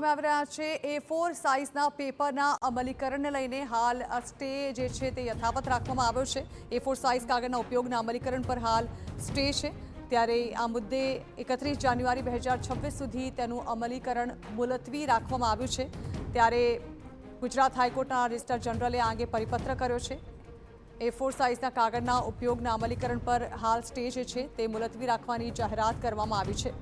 સામે આવી રહ્યા છે। A4 સાઇઝના પેપરના અમલીકરણને લઈને હાલ સ્ટે જે છે તે યથાવત રાખવામાં આવ્યો છે। A4 સાઇઝ કાગળના ઉપયોગના અમલીકરણ પર હાલ સ્ટે છે, ત્યારે આ મુદ્દે 31 જાન્યુઆરી 2026 સુધી તેનું અમલીકરણ મુલતવી રાખવામાં આવ્યું છે। ત્યારે ગુજરાત હાઈકોર્ટના રજિસ્ટ્રાર જનરલે આ અંગે પરિપત્ર કર્યો છે। A4 સાઇઝના કાગળના ઉપયોગના અમલીકરણ પર હાલ સ્ટે જે છે તે મુલતવી રાખવાની જાહેરાત કરવામાં આવી છે।